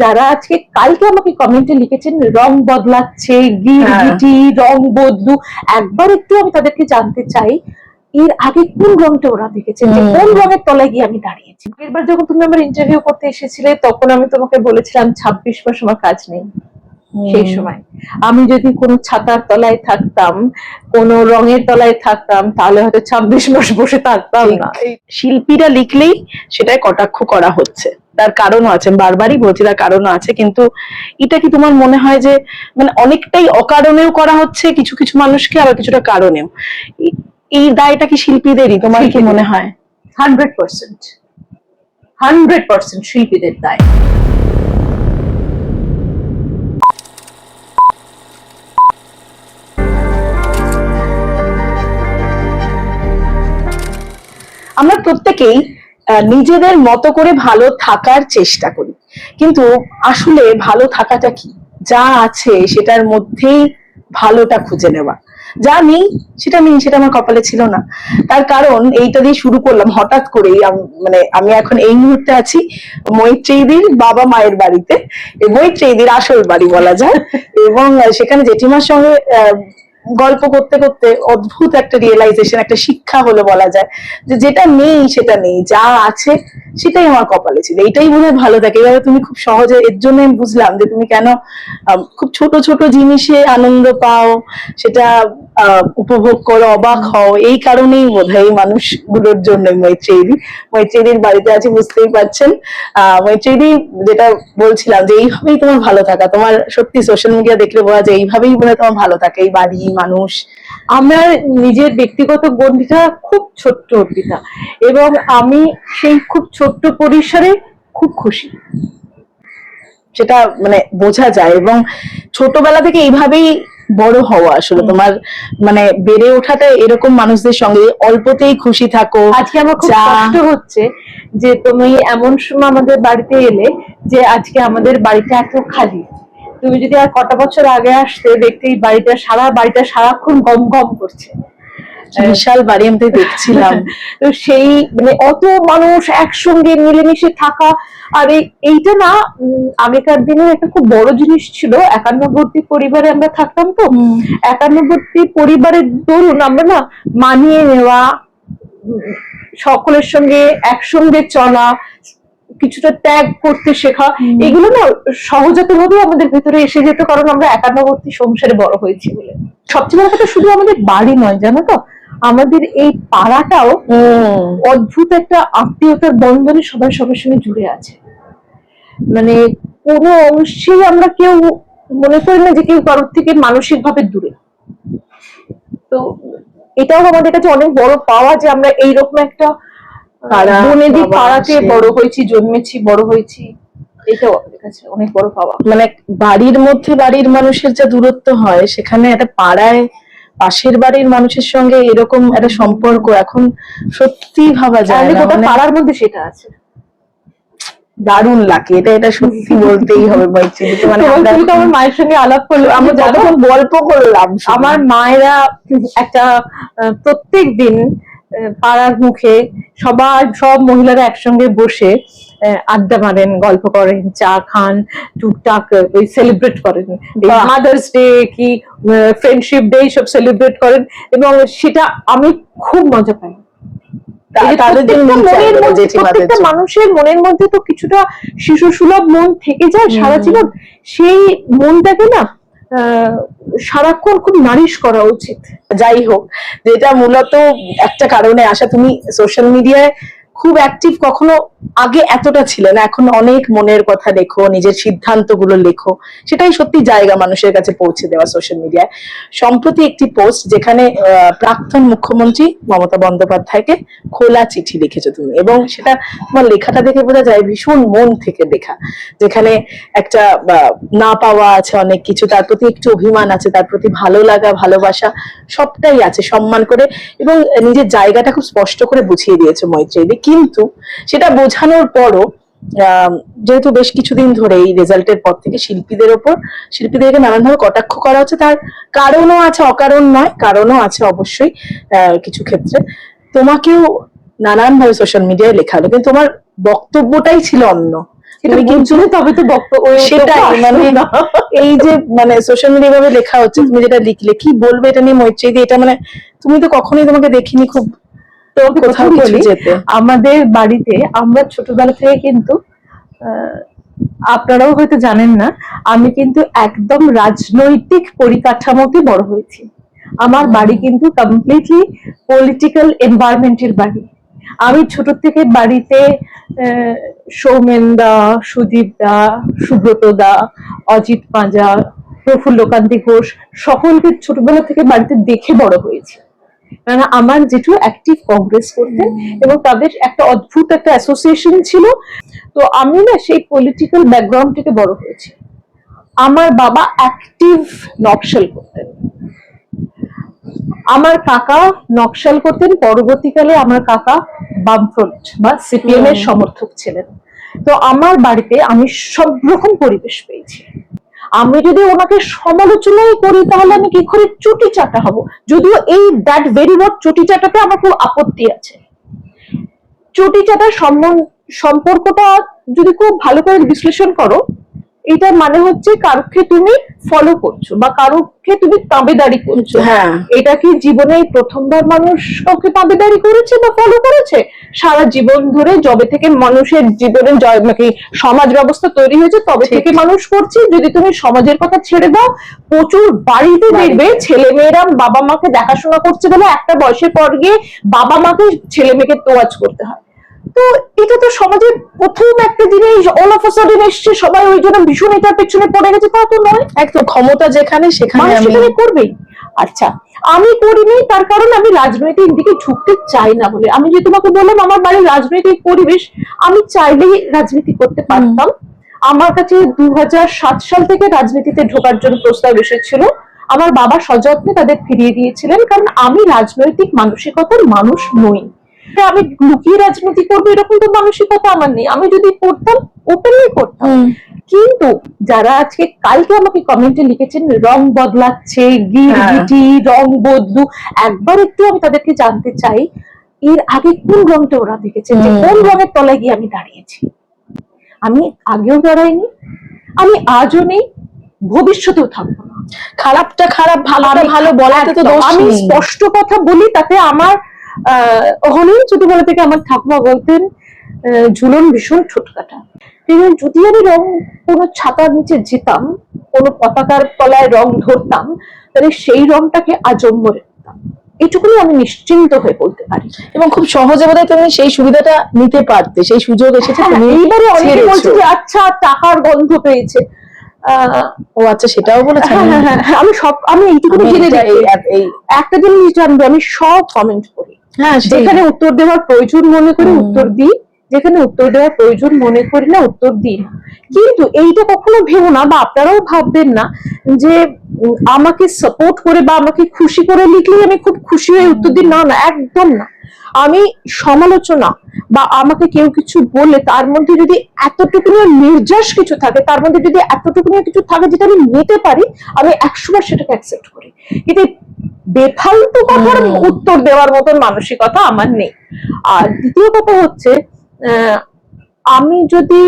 যারা আজকে কালকে আমাকে কমেন্টে লিখেছেন রং বদলাচ্ছে, গিরগিটি রং বদলু, একবার একটু আমি তাদেরকে জানতে চাই এর আগে কোন রংটা ওরা দেখেছেন, যে কোন রঙের তলায় গিয়ে আমি দাঁড়িয়েছি। এবার যখন তুমি আমার ইন্টারভিউ করতে এসেছিলে তখন আমি তোমাকে বলেছিলাম 26 মাস আমার কাজ নেই। সেই সময় আমি যদি কোনো ছাতার তলায় থাকতাম, কোন রঙের তলায় থাকতাম, তাহলে হয়তো 26 মাস বসে থাকতাম না। শিল্পীরা লিখলেই সেটাই কটাক্ষ করা হচ্ছে, তার কারণও আছে, বারবারই বলছি তার কারণও আছে। কিন্তু এটা কি তোমার মনে হয় যে মানে অনেকটাই অকারণেও করা হচ্ছে কিছু কিছু মানুষকে, আবার কিছুটা কারণেও? এই দায়টা কি শিল্পীদেরই, তোমার কি মনে হয়? 100% শিল্পীদের দায়। আমরা প্রত্যেকেই নিজেদের মতো করে ভালো থাকার চেষ্টা করি, কিন্তু আসলে ভালো থাকাটা কি? যা আছে সেটার মধ্যেই ভালোটা খুঁজে নেওয়া। যা নেই সেটা নেই, সেটা আমার কপালে ছিল না। তার কারণ এইটা দিয়ে শুরু করলাম হঠাৎ করেই। মানে আমি এখন এই মুহূর্তে আছি মৈত্রেয়ীদির বাবা মায়ের বাড়িতে, মৈত্রেয়ীদির আসল বাড়ি বলা যায়। এবং সেখানে জেঠিমার সঙ্গে গল্প করতে করতে অদ্ভুত একটা রিয়েলাইজেশন, একটা শিক্ষা হলো বলা যায়, যে যেটা নেই সেটা নেই, যা আছে সেটাই আমার কপালে ছিল। এইটাই মনে হয় ভালো থাকে। এভাবে তুমি খুব সহজে, এর জন্য আমি বুঝলাম যে তুমি কেন খুব ছোট ছোট জিনিসে আনন্দ পাও, সেটা উপভোগ করো, অবাক হও। এই কারণেই বোধহয় এই মানুষগুলোর জন্য মৈত্রেয়ীদির বাড়িতে আছি, বুঝতেই পারছেন। মৈত্রেয়ীদি, যেটা বলছিলাম যে এইভাবেই তোমার ভালো থাকা, তোমার সত্যি সোশ্যাল মিডিয়া দেখলে বোঝা যায় এইভাবেই বোধ হয় তোমার ভালো থাকে, এই বাড়ি, মানুষ। আমার নিজের ব্যক্তিগত গণ্ডিটা খুব ছোট্ট অর্পিতা, এবং আমি সেই খুব ছোট্ট পরিসরে খুব খুশি, সেটা মানে বোঝা যায়। এবং ছোটবেলা থেকে এইভাবেই বড় হওয়া আসলে তোমার, মানে বেড়ে ওঠাতে এরকম মানুষদের সঙ্গে, অল্পতেই খুশি থাকো। আজকে আমার খুব কষ্ট হচ্ছে যে তুমি এমন সময় আমাদের বাড়িতে এলে যে আজকে আমাদের বাড়িটা এত খালি। তুমি যদি আর কটা বছর আগে আসতে, দেখতে এই সারা বাড়িটা সারাক্ষণ গম গম করছে। বিশাল বাড়ি আমি দেখছিলাম। তো সেই মানে অত মানুষ একসঙ্গে মিলেমিশে থাকা, আর এইটা না আগেকার দিনে একটা খুব বড় জিনিস ছিল। 51 পরিবারে আমরা থাকতাম, তো 51 পরিবারের দরুন আমরা না মানিয়ে নেওয়া, সকলের সঙ্গে একসঙ্গে চলা, কিছুটা ত্যাগ করতে শেখা, এগুলো না সহজাত ভাবে আমাদের ভেতরে এসে যেত, কারণ আমরা 51 সংসারে বড় হয়েছি বলে। সবচেয়ে বড় কথা, শুধু আমাদের বাড়ি নয় জানো তো, আমাদের এই পাড়াটাও অদ্ভুত একটা আত্মীয়তার বন্ধনে সবাই সবার সঙ্গে জুড়ে আছে। মানে কোনো অংশেই আমরা কেউ মনে করি না যে কেউ কারোর থেকে মানসিক ভাবে দূরে। তো এটাও আমাদের কাছে অনেক বড় পাওয়া যে আমরা এইরকম একটা বনেদি পাড়াতে বড় হয়েছি, জন্মেছি, বড় হয়েছি। এটাও আমাদের কাছে অনেক বড় পাওয়া। মানে বাড়ির মধ্যে বাড়ির মানুষের যা দূরত্ব হয়, সেখানে একটা পাড়ায় পাশের বাড়ির মানুষের সঙ্গে এরকম একটা সম্পর্ক এখন সত্যি ভাবা যায় না। গোটা পাড়ার মধ্যে সেটা আছে। দারুণ লাগে এটা, এটা সত্যি বলতেই হবে। মানে আমার মায়ের সঙ্গে আলাপ করলো, আমরা যতক্ষণ গল্প করলাম, আমার মায়েরা একটা প্রত্যেক দিন পাড়ার মুখে সব মহিলারা একসঙ্গে বসে আড্ডা মারেন, গল্প করেন, চা খান, টুকটাক ওই সেলিব্রেট করেন, মাদার্স ডে কি ফ্রেন্ডশিপ ডে সব সেলিব্রেট করেন, এবং সেটা আমি খুব মজা পাই। প্রত্যেকটা মানুষের মনের মধ্যে তো কিছুটা শিশু সুলভ মন থেকে যায় সারা জীবন। সেই মনটাকে না সারাক্ষণ খুব নারিশ করা উচিত। যাই হোক, যেটা মূলত একটা কারণে আসা, তুমি সোশ্যাল মিডিয়ায় খুব অ্যাক্টিভ কখনো আগে এতটা ছিল না, এখন অনেক মনের কথা লেখো, নিজের সিদ্ধান্তগুলো লেখো, সেটাই সত্যি জায়গা মানুষের কাছে পৌঁছে দেওয়া সোশ্যাল মিডিয়ায়। সম্প্রতি একটি পোস্ট যেখানে প্রাক্তন মুখ্যমন্ত্রী মমতা বন্দ্যোপাধ্যায়কে খোলা চিঠি লিখেছো তুমি, এবং সেটা তোমার লেখাটা দেখে বোঝা যায় ভীষণ মন থেকে লেখা, যেখানে একটা না পাওয়া আছে অনেক কিছু, তার প্রতি একটু অভিমান আছে, তার প্রতি ভালো লাগা, ভালোবাসা সবটাই আছে, সম্মান করে, এবং নিজের জায়গাটা খুব স্পষ্ট করে বুঝিয়ে দিয়েছো মৈত্রেয়ী। কিন্তু সেটা বোঝানোর পরও যেহেতু বেশ কিছুদিন ধরে এই রেজাল্টের পর থেকে শিল্পীদেরকে নানানভাবে কটাক্ষ করা হচ্ছে, তার কারণও আছে, অকারণ নয়, কারণও আছে অবশ্যই কিছু ক্ষেত্রে। তোমাকেও নানানভাবে সোশ্যাল মিডিয়ায় লেখা হলো, কিন্তু তোমার বক্তব্যটাই ছিল অন্য। তুমি কিন্তু তবে তো বক্তব্য সেটাই মানে এই যে মানে সোশ্যাল মিডিয়া ভাবে লেখা হচ্ছে, তুমি যেটা লিখলে কি বলবে এটা নিয়ে মৈত্রী, এটা মানে তুমি তো কখনোই তোমাকে দেখিনি খুব কোথাও কিছু যেতে। আমাদের বাড়িতে আমরা ছোটবেলা থেকে কিন্তু আপনারাও হয়তো জানেন না, আমি কিন্তু একদম রাজনৈতিক পরিকাঠামোতে বড় হয়েছি। আমার বাড়ি কিন্তু কমপ্লিটলি পলিটিক্যাল এনভায়রনমেন্টের বাড়ি। আমি ছোট থেকে বাড়িতে সৌমেন দা, সুদীপ দা, সুব্রত দা, অজিত পাঁজা, প্রফুল্লকান্তি ঘোষ সকলকে ছোটবেলা থেকে বাড়িতে দেখে বড় হয়েছি। কারণ আমার জেঠু অ্যাক্টিভ কংগ্রেস করতেন এবং তাদের একটা অদ্ভুত একটা অ্যাসোসিয়েশন ছিল। তো আমি না সেই পলিটিক্যাল ব্যাকগ্রাউন্ড থেকে বড় হয়েছি। আমার বাবা অ্যাক্টিভ নকশাল করতেন, আমার কাকা নকশাল করতেন, পরবর্তীকালে আমার কাকা বামফ্রন্ট বা সিপিএম এর সমর্থক ছিলেন। তো আমার বাড়িতে আমি সব রকম পরিবেশ পেয়েছি। আমি যদি ওনাকে সমালোচনাই করি তাহলে আমি কি করে চুটি চাটা হব, যদিও এই দ্যাট ভেরি ওয়ার্ড চুটি চাটাতে আমার খুব আপত্তি আছে। চুটি চাটার সম্পর্কটা যদি খুব ভালো করে বিশ্লেষণ করো, এটার মানে হচ্ছে কারোকে তুমি ফলো করছো বা কারোকে তুমি তাবেদারি করছো। হ্যাঁ, এটা কি জীবনে প্রথমবার মানুষ কাউকে তাবেদারি করেছে বা ফলো করেছে? সারা জীবন ধরে যবে থেকে মানুষের জীবনে সমাজ ব্যবস্থা তৈরি হয়েছে তবে থেকে মানুষ করছে। যদি তুমি সমাজের কথা ছেড়ে দাও, প্রচুর বাড়িতে দেখবে ছেলে মেয়েরা বাবা মাকে দেখাশোনা করছে বলে একটা বয়সের পর গিয়ে বাবা মাকে ছেলে মেয়েকে তোয়াজ করতে হয়। তো এটা তো সমাজের প্রথম একটা জিনিস, অল অফ আ সাডেন এসছে, সবাই ওই জন্য ভীষণ এটার পেছনে পড়ে গেছে, তা তো নয়। একদম ক্ষমতা যেখানে সেখানে সেখানে করবেই। আচ্ছা, আমি করিনি তার কারণ আমি রাজনৈতিক দিকে ঝুঁকতে চাই না বলে। আমি যে তোমাকে বললাম আমার বাড়ির রাজনৈতিক পরিবেশ, আমি চাইলেই রাজনীতি করতে পারতাম। আমার কাছে 2007 সাল থেকে রাজনীতিতে ঢোকার জন্য প্রস্তাব এসেছিল, আমার বাবা সযত্নে তাদের ফিরিয়ে দিয়েছিলেন, কারণ আমি রাজনৈতিক মানসিকতার মানুষ নই। আমি লুকিয়ে রাজনীতি করবো এরকম তো মানসিকতা আমার নেই। আমি যদি করতাম ওপেনলি করতাম। কিন্তু যারা আজকে কালকে আমাকে কমেন্টে লিখেছেন রং বদলাচ্ছে, গিরগিটি রং বদলু, একবার একটু আমি তাদেরকে জানতে চাই এর আগে কোন রংটা ওরা দেখেছেন, যে কোন রঙের তলায় গিয়ে আমি দাঁড়িয়েছি। আমি আগেও দাঁড়াইনি, আমি আজও নেই, ভবিষ্যতেও থাকবো না। খারাপটা খারাপ, ভালোটা ভালো বলাতে তো দোষ নেই। আমি স্পষ্ট কথা বলি, তাতে আমার অনেক ছোটবেলা থেকে আমার ঠাকুমা বলতেন ঝুলন ভীষণ ঠোঁটকাটা। যদি আমি রং কোনো ছাতার নিচে যেতাম, কোনো পতাকার তলায় রং ধরতাম, তাহলে সেই রংটাকে আজম্বরে রাখতাম। এইটুকুনি আমি নিশ্চিন্ত হয়ে বলতে পারি। এবং খুব সহজে বোধহয় তুমি সেই সুবিধাটা নিতে পারতে, সেই সুযোগ এসেছে। এইবারে অনেকে বলছে যে আচ্ছা টাকার গন্ধ পেয়েছে। ও আচ্ছা, সেটাও বলেছে। আমি এইটুকুনি জেনে যাই, একটা জিনিস জানবো, আমি সব কমেন্ট করি। যেখানে উত্তর দেওয়ার প্রয়োজন মনে করি উত্তর দিই, যেখানে উত্তর দেওয়ার প্রয়োজন মনে করি না উত্তর দিই না। কিন্তু এইটা কখনো ভেবো না বা আপনারাও ভাববেন না যে আমাকে সাপোর্ট করে বা আমাকে খুশি করে লিখলেই আমি খুব খুশি হয়ে উত্তর দিই, না না, একদম না। আমি সমালোচনা বা আমাকে কেউ কিছু বললে তার মধ্যে যদি এতটুকু নির্যাস কিছু থাকে, তার মধ্যে যদি এতটুকু কিছু থাকে যেটা আমি নিতে পারি, আমি 100বার সেটাকে অ্যাকসেপ্ট করি। কিন্তু বেফালতু কথার উত্তর দেওয়ার মতন মানসিকতা আমার নেই। আর দ্বিতীয় কথা হচ্ছে, আমি যদি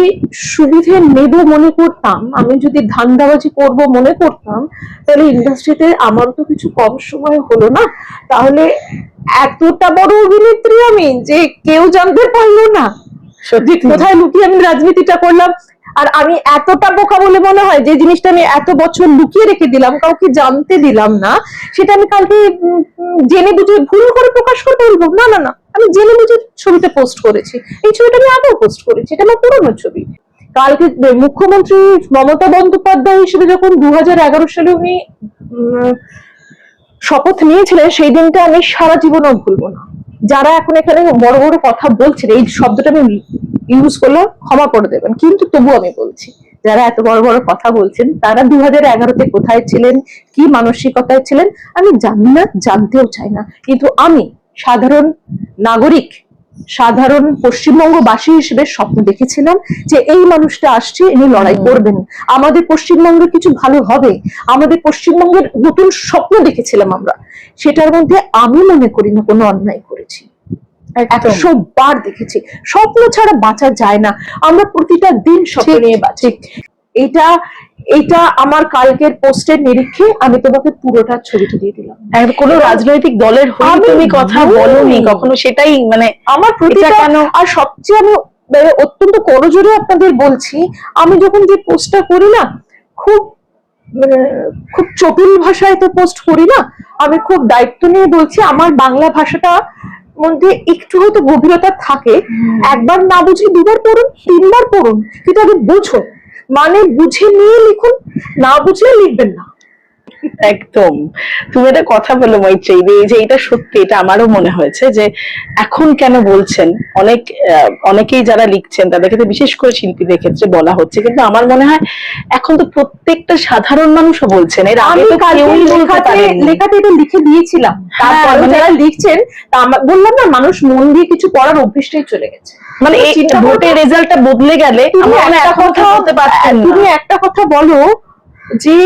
সুবিধে নেব মনে করতাম, আমি যদি ধান্দাবাজি করব মনে করতাম, তাহলে ইন্ডাস্ট্রিতে আমার তো কিছু কম সময় হলো না। তাহলে এতটা বড় অভিনেত্রী আমি যে কেউ জানতে পারলো না সত্যি কোথায় লুকিয়ে আমি রাজনীতিটা করলাম। আর আমি এতটা বোকা বলে মনে হয় যে জিনিসটা আমি এত বছর লুকিয়ে রেখে দিলাম, কাউকে জানতে দিলাম না, সেটা আমি কালকে জেনে বুঝে ভুল করে প্রকাশ করতে বলবো? না না না, আমি জেনে বুঝে ছবিতে পোস্ট করেছি। এই ছবিটা আমি আগেও পোস্ট করেছি, এটা আমার পুরোনো ছবি। কালকে মুখ্যমন্ত্রী মমতা বন্দ্যোপাধ্যায় হিসেবে যখন 2011 সালে উনি শপথ নিয়েছিলেন, সেই দিনটা আমি সারা জীবনও ভুলবো না। যারা এখন এখানে বড় বড় কথা বলছেন, এই শব্দটা আমি ইউজ করলে ক্ষমা করে দেবেন, কিন্তু তবু আমি বলছি, যারা এত বড় বড় কথা বলছেন তারা 2011-তে কোথায় ছিলেন, কি মানসিকতায় ছিলেন আমি জানি না, জানতেও চাই না। কিন্তু আমি সাধারণ নাগরিক, সাধারণ পশ্চিমবঙ্গবাসী হিসেবে স্বপ্ন দেখেছিলাম যে এই মানুষটা আসছে, ইনি লড়াই করবেন, আমাদের পশ্চিমবঙ্গের কিছু ভালো হবে, আমাদের পশ্চিমবঙ্গের নতুন স্বপ্ন দেখেছিলাম আমরা। সেটার মধ্যে আমি মনে করি না কোনো অন্যায় করেছি। একদম। 100 বার দেখেছি। স্বপ্ন ছাড়া বাঁচা যায় না, আমরা প্রতিটা দিন স্বপ্ন ঠিক, নিয়ে বাঁচি। এটা এটা আমার কালকের পোস্টের নিরিখে আমি তোমাকে পুরোটা ছবিটা দিয়ে দিলাম। কোনো এবং রাজনৈতিক দলের হয়ে আমি তুমি কথা বলোনি কখনো, সেটাই মানে আমার প্রতিটা এটা কেন? আর সবচেয়ে আমি অত্যন্ত করজোরে আপনাদের বলছি, আমি যখন যে পোস্টটা করি না, খুব মানে খুব চটুল ভাষায় তো পোস্ট করি না, আমি খুব দায়িত্ব নিয়ে বলছি। আমার বাংলা ভাষাটা মধ্যে একটু হয়তো গভীরতা থাকে, একবার না বুঝে দুবার পড়ুন, তিনবার পড়ুন, কিন্তু আগে বুঝুন, মানে বুঝে নিয়ে লিখুন, না বুঝলে লিখবেন না। একদম। তুমি একটা কথা বলো মৈত্রেয়ী, যে এটা সত্যি, এটা আমারও মনে হয়েছে যে এখন কেন বলছেন, অনেকেই যারা লিখছেন তাদের ক্ষেত্রে, বিশেষ করে শিল্পীদের ক্ষেত্রে বলা হচ্ছে, কিন্তু আমার মনে হয় এখন তো প্রত্যেকটা সাধারণ মানুষও বলছেন, এর আগে তো কেউই বলতে পারেননি। লেখাতে এটা লিখে দিয়েছিলাম, হ্যাঁ, তারপরে মানে যারা লিখছেন, বললাম না, মানুষ মন দিয়ে কিছু পড়ার অভ্যেসটাই চলে গেছে। মানে এই ভোটের রেজাল্টটা বদলে গেলে আমার মনে হয় একটা এখন কথা বলতে পারছেন না। তুমি একটা কথা বলো, যে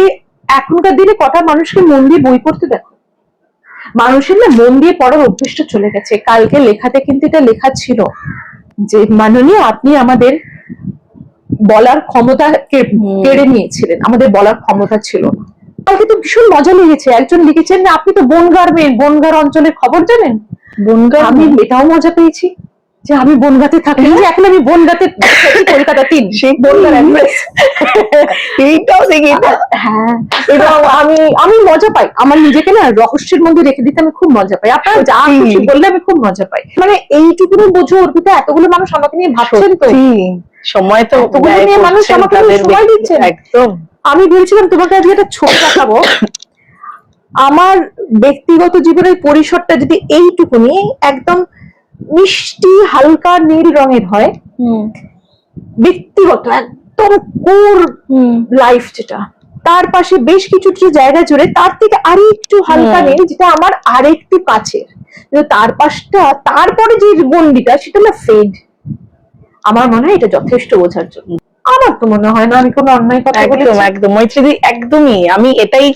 এখনকার দিনে কটা মানুষকে মন দিয়ে বই পড়তে দেখো? মানুষের না মন দিয়ে পড়ার অভ্যেসটা চলে গেছে। কালকে লেখাতে কিন্তু এটা লেখা ছিল যে মাননীয় আপনি আমাদের বলার ক্ষমতা কেড়ে নিয়েছিলেন, আমাদের বলার ক্ষমতা ছিল না। কালকে তো ভীষণ মজা লেগেছে, একজন লিখেছেন না আপনি তো বনগাঁর মেয়ে, বনগাঁর অঞ্চলের খবর জানেন। বনগাঁ, আমি এটাও মজা পেয়েছি যে আমি বনগাঁতে থাকি, যে এখন আমি বনগাঁতে কলকাতা 3 সেই বনগাঁর অ্যাড্রেস। এইটাও দেখি। হ্যাঁ, এবং আমি মজা পাই, আমার নিজেকে না রহস্যের মধ্যে রেখে দিতে আমি খুব মজা পাই। আপনারা যা খুশি বললে আমি খুব মজা পাই, মানে এইটুকুনি বোঝো অর্পিতা, এতগুলো মানুষ আমাকে নিয়ে ভাবছেন, তো সময় তো এতগুলো নিয়ে মানুষ আমাকে নিয়ে সময় দিচ্ছেন। একদম। আমি ভেবেছিলাম তোমাকে আজকে একটা ছবি দেখাবো, আমার ব্যক্তিগত জীবনের পরিসরটা যদি এইটুকুনি একদম মিষ্টি হালকা নীল রঙের হয়, ব্যক্তিগত একদম কোর লাইফ যেটা, তার পাশে বেশ কিছু জায়গা জুড়ে তার থেকে আরো একটু হালকা নীল, যেটা আমার আরেকটু কাছের, তার পাশটা, তারপরে যে গন্ডিটা, সেটা না ফেড। আমার মনে হয় এটা যথেষ্ট বোঝার জন্য। আমার তো মনে হয় না আমি কোনো অন্যায় কথা বলেছি। একদম একদম মৈত্রী, একদমই। আমি এটাই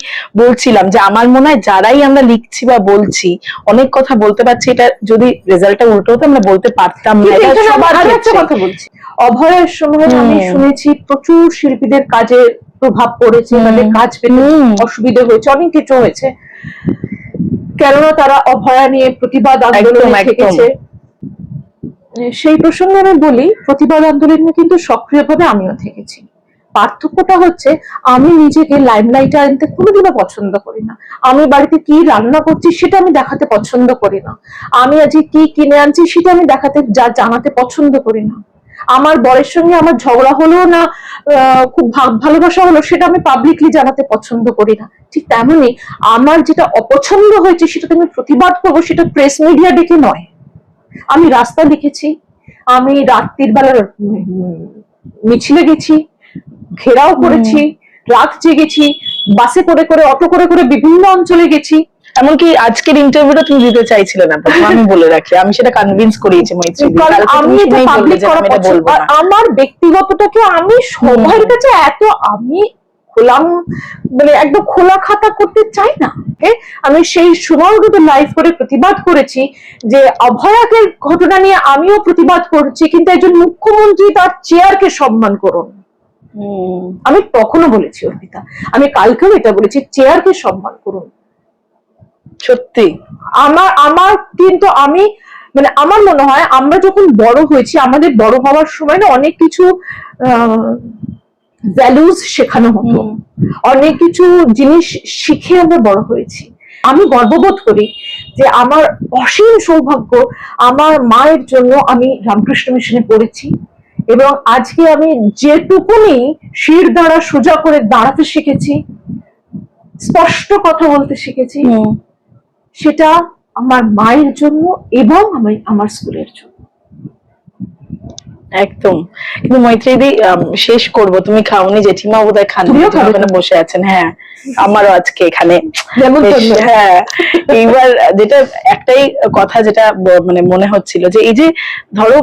বলছিলাম যে আমার মনে হয় যারাই আমরা লিখছি বা বলছি, অনেক কথা বলতে পারছি, এটা যদি রেজাল্টটা উল্টো হতো আমরা বলতে পারতাম না। এটা সবার একটা কথা বলছি, অভয়ের সময় আমি শুনেছি প্রচুর শিল্পীদের কাজে প্রভাব পড়েছে, তাদের কাজ পেতে অসুবিধা হয়েছে, অনেক কিছু হয়েছে, কেননা তারা অভয়া নিয়ে প্রতিবাদ আন্দোলনে থেকেছে। সেই প্রসঙ্গে আমি বলি, প্রতিবাদ আন্দোলনে কিন্তু সক্রিয়ভাবে আমিও থেকেছি। পার্থক্যটা হচ্ছে আমি নিজেকে লাইমলাইটে আনতে কোনোদিনও পছন্দ করি না। আমি বাড়িতে কি রান্না করছি সেটা আমি দেখাতে পছন্দ করি না। আমি আজকে কি কিনে আনছি সেটা আমি জানাতে পছন্দ করি না। আমার বরের সঙ্গে আমার ঝগড়া হলো না, খুব ভালোবাসা হলো, সেটা আমি পাবলিকলি জানাতে পছন্দ করি না। ঠিক তেমনি আমার যেটা অপছন্দ হয়েছে সেটাতে আমি প্রতিবাদ করবো, সেটা প্রেস মিডিয়া ডেকে নয়। আমি রাস্তা দেখেছি, আমি রাত্রির বেলা মিছিলে গেছি, ঘেরাও করেছি, রাত জেগেছি, বাসে করে করে, অটো করে করে বিভিন্ন অঞ্চলে গেছি। এমনকি আজকের ইন্টারভিউটা তুমি দিতে চাইছিলে না, আমি বলে রাখি, আমি সেটা কনভিন্স করিয়েছি মৈত্রী। আমি এটা পাবলিক করা পছন্দ, আমার ব্যক্তিগতটাকে আমি সবার কাছে এত আমি খোলাম, মানে একদম খোলা খাতা করতে চাই না। আমি সেই সময় কিন্তু লাইভ করে প্রতিবাদ করেছি যে অভয়াকে ঘটনা নিয়ে আমিও প্রতিবাদ করছি, কিন্তু একজন মুখ্যমন্ত্রী তার চেয়ারকে সম্মান করুন। আমি তখনও বলেছি অর্পিতা, আমি কালকেও এটা বলেছি, চেয়ারকে সম্মান করুন। সত্যি আমার কিন্তু আমি মানে আমার মনে হয় আমরা যখন বড় হয়েছি, আমাদের বড় হওয়ার সময় না অনেক কিছু ভ্যালুস শেখানো হতো, অনেক কিছু জিনিস শিখে আমরা বড় হয়েছি। আমি গর্ববোধ করি যে আমার অসীম সৌভাগ্য, আমার মায়ের জন্য আমি রামকৃষ্ণ মিশনে পড়েছি, এবং আজকে আমি যেটুকুনি শির দ্বারা সোজা করে দাঁড়াতে শিখেছি, স্পষ্ট কথা বলতে শিখেছি, সেটা আমার মায়ের জন্য এবং আমার স্কুলের জন্য। একদম। কিন্তু মৈত্রীদি শেষ করব, তুমি খাওনি, জেঠিমা বোধহয় খান, বসে আছেন। হ্যাঁ, আমারও আজকে এখানে নেমন্তন্ন। হ্যাঁ, এইবার যেটা একটাই কথা যেটা মানে মনে হচ্ছিল যে এই যে ধরো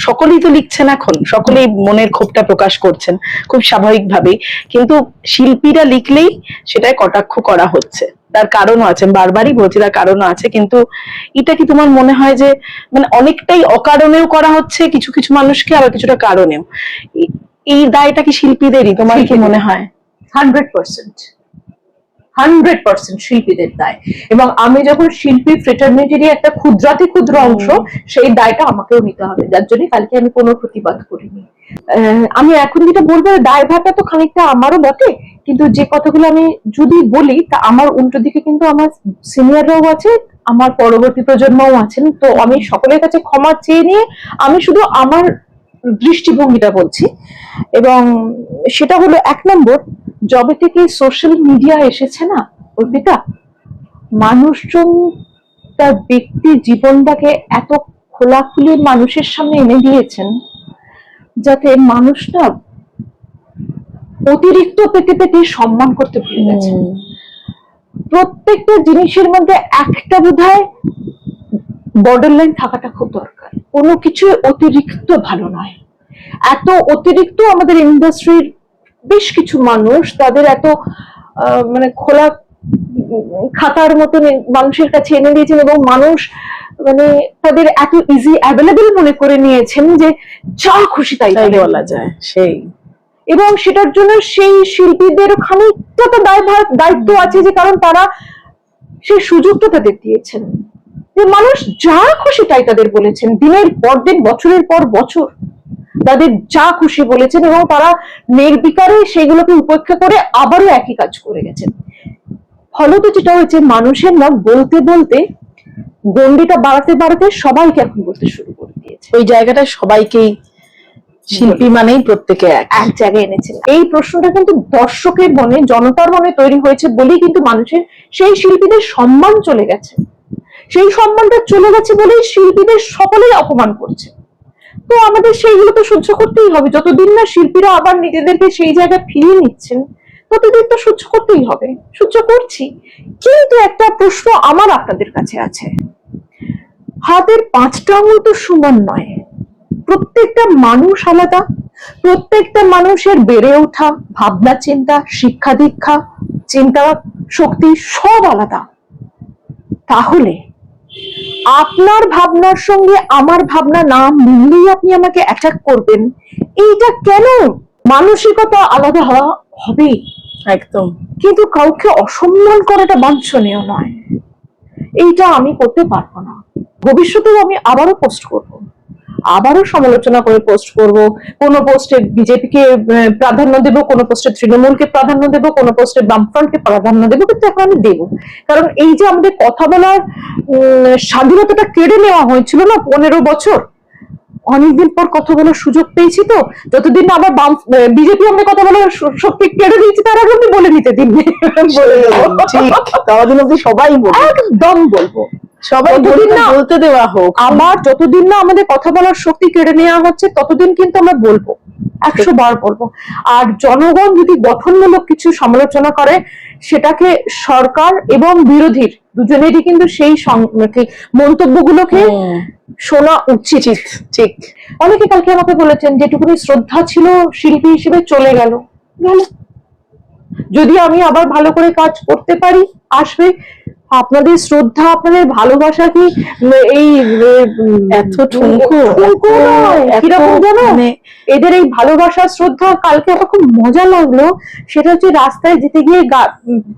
সকলেই তো লিখছেন, এখন সকলেই মনের ক্ষোভটা প্রকাশ করছেন খুব স্বাভাবিকভাবেই, কিন্তু শিল্পীরা লিখলেই সেটাই কটাক্ষ করা হচ্ছে। তার কারণও আছে, আমি বারবারই বলছি তার কারণও আছে, কিন্তু এটা কি তোমার মনে হয় যে মানে অনেকটাই অকারণেও করা হচ্ছে কিছু কিছু মানুষকে, আবার কিছুটা কারণেও? এই দায়টা কি শিল্পীদেরই, তোমার কি মনে হয়? 100%, 100% শিল্পীদের দায়। এবং আমি যখন শিল্পী ফ্রেটার্নিটির একটা ক্ষুদ্রাতি ক্ষুদ্র অংশ, সেই দায়টা আমাকেও নিতে হবে, যার জন্য কালকে আমি কোনো প্রতিবাদ করিনি। আমি এখন যেটা বলবো, দায়ভারটা তো খানিকটা আমারও বটে, কিন্তু যে কথাগুলো আমি যদি বলি তা আমার উল্টো দিকে কিন্তু আমার সিনিয়ররাও আছে, আমার পরবর্তী প্রজন্মও আছেন। তো আমি সকলের কাছে ক্ষমা চেয়ে নিয়ে আমি শুধু আমার দৃষ্টিভঙ্গিটা বলছি। এবং সেটা হলো, 1 নম্বর, যবে থেকে সোশ্যাল মিডিয়া এসেছে না অর্পিতা, মানুষজন তার ব্যক্তি জীবনটাকে এত খোলাখুলি মানুষের সামনে এনে দিয়েছেন, যাতে মানুষটা অতিরিক্ত পেতে পেতে সম্মান করতে ভুলে গেছে। প্রত্যেকটা জিনিসের মধ্যে একটা বোধহয় বর্ডার লাইন থাকাটা খুব দরকার। কোনো কিছু অতিরিক্ত ভালো নয়। এত অতিরিক্ত আমাদের ইন্ডাস্ট্রির বেশ কিছু মানুষ তাদের এত মানে খোলা খাতার মতন মানুষের কাছে এনে দিয়েছেন, এবং মানুষ মানে তাদের এত ইজি অ্যাভেলেবল মনে করে নিয়েছেন যে যা খুশি তাই বলা যায়। সেই, এবং সেটার জন্য সেই শিল্পীদের খানিকটা তো দায়িত্ব আছে, যে কারণ তারা সেই সুযোগটা তাদের দিয়েছেন যে মানুষ যা খুশি তাই তাদের বলেছেন, দিনের পর দিন, বছরের পর বছর তাদের যা খুশি বলেছেন, এবং তারা নির্বিকারে সেগুলোকে উপেক্ষা করে আবারও একই কাজ করে গেছেন। ফলত যেটা হয়েছে, মানুষের না বলতে বলতে গণ্ডিটা বাড়াতে বাড়াতে সবাইকে এখন বলতে শুরু করে দিয়েছে। ওই জায়গাটা সবাইকেই শিল্পী মানেই প্রত্যেকে এক জায়গায় এনেছেন। এই প্রশ্নটা কিন্তু দর্শকের মনে, জনতার মনে তৈরি হয়েছে বলেই কিন্তু মানুষের সেই শিল্পীদের সম্মান চলে গেছে। সেই সম্মানটা চলে গেছে বলেই শিল্পীদের সকলেই অপমান করছে। তো আমাদের সেইগুলো তো সহ্য করতেই হবে, যতদিন না শিল্পীরা আবার নিজেদেরকে সেই জায়গায় ফিরিয়ে নিচ্ছেন ততদিন তো সহ্য করতেই হবে। সহ্য করছি, কিন্তু একটা প্রশ্ন আমার আপনাদের কাছে আছে। হাতের 5টা আঙুল তো সমান নয়, প্রত্যেকটা মানুষ আলাদা, প্রত্যেকটা মানুষের বেড়ে ওঠা ভাবনা চিন্তা, শিক্ষা দীক্ষা, চিন্তা শক্তি সব আলাদা। তাহলে আপনার ভাবনার সঙ্গে আমার ভাবনা না মিললেই আপনি আমাকে অ্যাটাক করবেন, এইটা কেন? মানসিকতা আলাদা হওয়া হবেই, একদম, কিন্তু কাউকে অসম্মান করাটা বাঞ্ছনীয় নয়। এইটা আমি করতে পারবো না। ভবিষ্যতেও আমি আবারও পোস্ট করব, আবারও সমালোচনা করে পোস্ট করব। কোনো পোস্টে বিজেপিকে প্রাধান্য দেব, কোনো পোস্টে তৃণমূলকে প্রাধান্য দেব, কোনো পোস্টে বামফ্রন্টকে প্রাধান্য দেব, কিন্তু এখন আমি দেব। কারণ এই যে আমাদের কথা বলার স্বাধীনতাটা কেড়ে নেওয়া হয়েছিল না 15 বছর, অনেকদিন পর কথা বলার সুযোগ পেয়েছি। তো যতদিন না আবার বিজেপি আমাদের কথা বলার শক্তি কেড়ে দিয়েছে, তার আগে আমি বলে নিতে দিন, বলে দেবো। ততদিন অব্দি সবাই বলবে, একদম বলবো, সবাই বলতে দেওয়া হোক। আবার যতদিন না আমাদের কথা বলার শক্তি কেড়ে নেওয়া হচ্ছে ততদিন কিন্তু আমরা বলবো, 100 বার বলবো। আর জনগণ যদি গঠনমূলক কিছু সমালোচনা করে, সেটাকে সরকার এবং বিরোধীর দুজনেরই কিন্তু সেই মন্তব্যগুলোকে শোনা উচিত। ঠিক। অনেকে কালকে আমাকে বলেছেন যেটুকুনি শ্রদ্ধা ছিল শিল্পী হিসেবে চলে গেল। যদি আমি আবার ভালো করে কাজ করতে পারি, আসবে। আপনাদের শ্রদ্ধা, আপনাদের ভালোবাসা কি এই এত ঠুনকো কিরকম জানো? এদের এই ভালোবাসা শ্রদ্ধা, কালকে আমার খুব মজা লাগলো। সেটা হচ্ছে রাস্তায় যেতে গিয়ে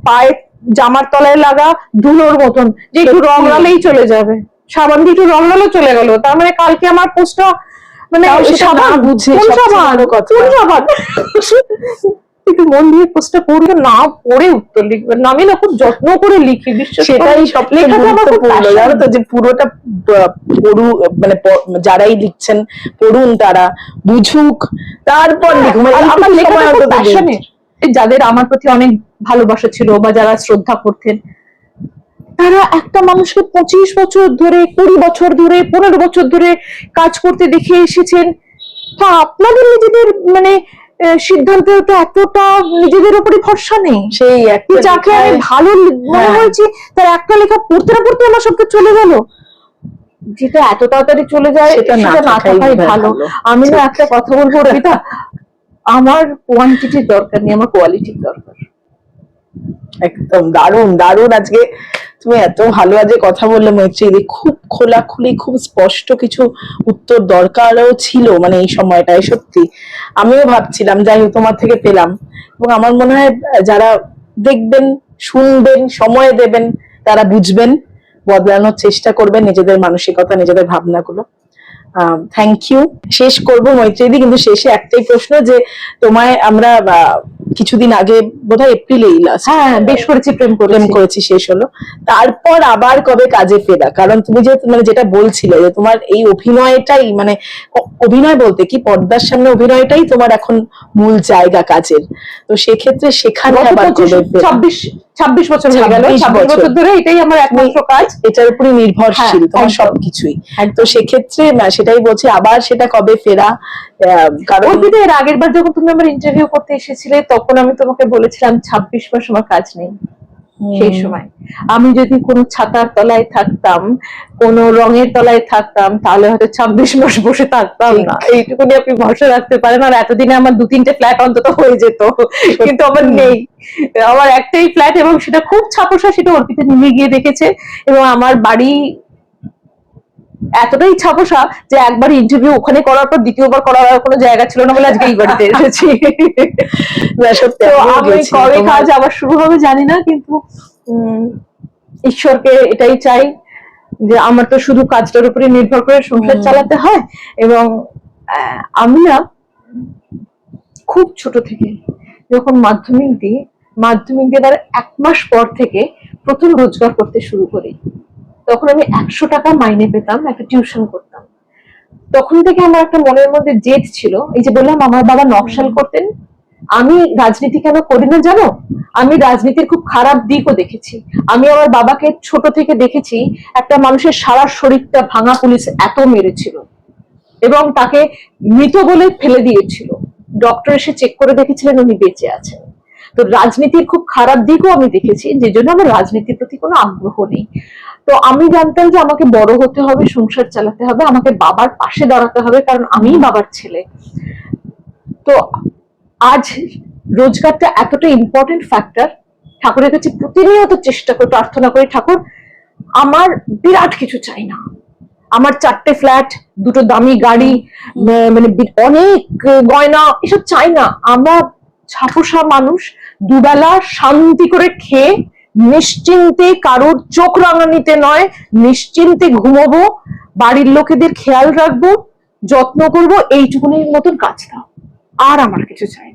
পায়ে জামার তলায় লাগা ধুলোর মতন, যে একটু রং লালেই চলে যাবে, সাবান দিয়ে একটু রং লালে চলে গেল। তার মানে কালকে আমার পোস্টটা মানে সাবান বুঝে একটু মন দিয়ে পোস্টটা পড়বে, না পড়ে উত্তর লিখবেন না। আমি না খুব যত্ন করে লিখি, সেটাই সব লেখাটা আমার খুব ভালো, জানো তো, যে পুরোটা মানে যারাই লিখছেন পড়ুন, তারা বুঝুক, তারপর লিখুন। আমার লেখাটা খুব প্যাশনেট, যাদের আমার প্রতি অনেক ভালোবাসা ছিল বা যারা শ্রদ্ধা করতেন, তারা একটা মানুষকে 25 বছর ধরে, 20 বছর ধরে, 15 বছর ধরে কাজ করতে দেখে এসেছেন। তা আপনাদের নিজেদের মানে সিদ্ধান্ত তো এতটা নিজেদের উপরই ভরসা নেই। সেই কি একটা যাকে আমি লেখায়- ভালো মনে হ্যাঁ। হয়েছে তার একটা লেখা পড়তে না পড়তে আমার সবকে চলে গেল। যেটা এত তাড়াতাড়ি চলে যায় সেটা না সেটা না থাকাই থাকাই ভালো। ভালো। আমি না ঠিক। একটা কথা বলবো অর্পিতা, আমার কোয়ান্টিটির দরকার নেই, আমার কোয়ালিটির দরকার। একদম দারুণ দারুণ। আজকে তুমি এত ভালো আজকে কথা বললে মৈত্রী, খুব খোলাখুলি খুব স্পষ্ট কিছু উত্তর দরকারও ছিল মানে এই সময়টায়। সত্যি আমিও ভাবছিলাম, যাই হোক তোমার থেকে পেলাম। এবং আমার মনে হয় যারা দেখবেন শুনবেন সময় দেবেন তারা বুঝবেন, বদলানোর চেষ্টা করবেন নিজেদের মানসিকতা নিজেদের ভাবনাগুলো। Thank you. শেষ করবো মৈত্রীদি, কিন্তু শেষে একটাই প্রশ্ন, যে তোমায় আমরা কিছুদিন আগে বোধহয় এপ্রিলেই লাস্ট হ্যাঁ, বেশ করেছি, প্রেম প্রেম করেছি। করেছি শেষ হলো, তারপর আবার কবে কাজে ফেরা? কারণ তুমি যে মানে যেটা বলছিলে যে তোমার এই অভিনয়টাই মানে অভিনয় বলতে কি পর্দার সামনে অভিনয়টাই তোমার এখন মূল জায়গা কাজের, তো সেক্ষেত্রে সেখানে গত আবার 25 কবে ফেরা? 26 বছর হয়ে গেল। 26 26 বছর ধরে এটাই আমার একমাত্র কাজ। এটার উপরে নির্ভরশীল হ্যাঁ, তোমার একদম। সবকিছুই। একদম। তো সেক্ষেত্রে সেটাই বলছি, আবার সেটা কবে ফেরা? কারণ অর্পিতা, এর আগের বার যখন তুমি আমার ইন্টারভিউ করতে এসেছিলে তখন আমি তোমাকে বলেছিলাম 26 মাস আমার কাজ নেই। সেই সময় আমি যদি কোনো ছাতার তলায় থাকতাম, কোনো রঙের তলায় থাকতাম, তাহলে হয়তো 26 মাস বসে থাকতাম না। এইটুকুনি আপনি ভরসা রাখতে পারেন। আর এতদিনে আমার 2-3টে ফ্ল্যাট অন্তত হয়ে যেত, কিন্তু আমার নেই। আমার একটাই ফ্ল্যাট, এবং সেটা খুব ছাপোষা, সেটা অর্পিতা নিয়ে গিয়ে দেখেছে। এবং আমার বাড়ি এতটাই ছাপোষা যে একবার ইন্টারভিউ ওখানে করার পর দ্বিতীয়বার করার আর কোনো জায়গা ছিল না বলে আজকে এই বাড়িতে এসেছি। সত্যি তো আমিও আমি গেছি, কবে তোমার- কাজ আবার শুরু হবে জানি না, কিন্তু ঈশ্বরকে এটাই চাই যে আমার তো শুধু কাজটার উপরে নির্ভর করে সংসার চালাতে হয়। এবং আমি না খুব ছোট থেকে যখন মাধ্যমিক দেওয়ার 1 মাস পর থেকে প্রথম রোজগার করতে শুরু করি। তখন আমি 100 টাকা মাইনে পেতাম, একটা টিউশন করতাম। তখন থেকে আমার একটা মনের মধ্যে জেদ ছিল। এই যে বললাম আমার বাবা নকশাল করতেন, আমি রাজনীতি কেন করি না জানো? আমি রাজনীতির খুব খারাপ দিকও দেখেছি। আমি আমার বাবাকে ছোট থেকে দেখেছি একটা মানুষের সারা শরীরটা ভাঙা পুলিশ এত মেরেছিল এবং তাকে মৃত বলে ফেলে দিয়েছিল। ডক্টর এসে চেক করে দেখেছিলেন উনি বেঁচে আছেন। তো রাজনীতির খুব খারাপ দিকও আমি দেখেছি, যে জন্য আমার রাজনীতির প্রতি কোনো আগ্রহ নেই। তো আমি জানতাম যে আমাকে বড় হতে হবে, সংসার চালাতে হবে, আমাকে বাবার পাশে দাঁড়াতে হবে, কারণ আমিই বাবার ছেলে। তো আজ রোজগারটা এতটা ইম্পর্টেন্ট ফ্যাক্টর। ঠাকুরের কাছে প্রতিনিয়ত চেষ্টা করে প্রার্থনা করি, ঠাকুর আমার বিরাট কিছু চাই না, আমার 4টে ফ্ল্যাট, 2টো দামি গাড়ি, মানে অনেক গয়না, এসব চাই না। আমরা ছাপোষা মানুষ, দুবেলা শান্তি করে খেয়ে নিশ্চিন্তে, কারোর চোখ রাঙানিতে নয়, নিশ্চিন্তে ঘুমোবো, বাড়ির লোকেদের খেয়াল রাখবো, যত্ন করবো, এইটুকুনির মতন কাজ দাও। আর আমার কিছু চাই না।